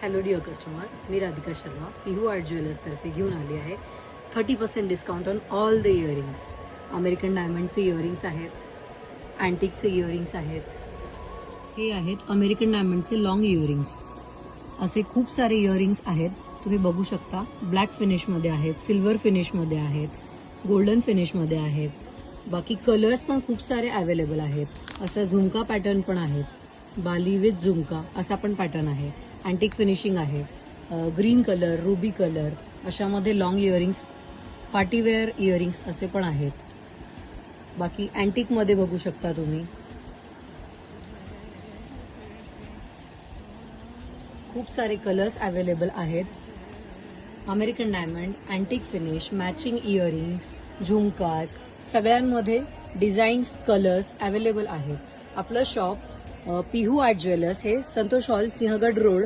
Hello dear customers, मी Radhika Sharma Pihu art ज्वेलर्सतर्फे घेऊन आली आहे 30% discount on all the earrings. American डायमंडचे इयरिंग्स आहेत, अँटिकचे इयरिंग्स आहेत, हे आहेत अमेरिकन डायमंडचे लॉंग इयरिंग्स. असे खूप सारे इयरिंग्स आहेत, तुम्ही बघू शकता. ब्लॅक फिनिशमध्ये आहेत, सिल्वर फिनिशमध्ये आहेत, गोल्डन फिनिशमध्ये आहेत. बाकी कलर्स पण खूप सारे अवेलेबल आहेत. असं झुमका पॅटर्न पण आहेत, बाली विथ झुमका असा पण पॅटर्न आहे. अँटिक फिनिशिंग आहे, ग्रीन कलर, रुबी कलर अशामध्ये लॉंग इयरिंग्स, पार्टीवेअर इयरिंग्स असे पण आहेत. बाकी अँटिकमध्ये बघू शकता तुम्ही, खूप सारे कलर्स अवेलेबल आहेत. American diamond, antique finish, matching earrings, झुमकाज सगळ्यांमध्ये डिझाईन्स, कलर्स अवेलेबल आहेत. आपलं शॉप पिहू आर्ट ज्वेलर्स हे संतोष हॉल, सिंहगड रोड,